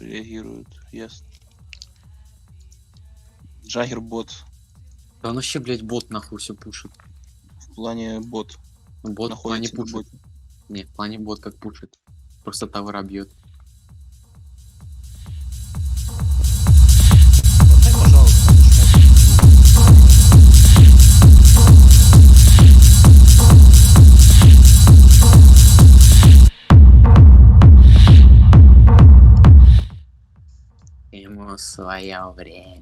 реагирует. Ясно. Джаггер бот. Да он вообще, блядь, бот нахуй все пушит. В плане бот. Бот в плане Находится на пушит. боте. Не, в плане бот как пушит. Просто тавра бьет. Отдай, пожалуйста, Ему свое время.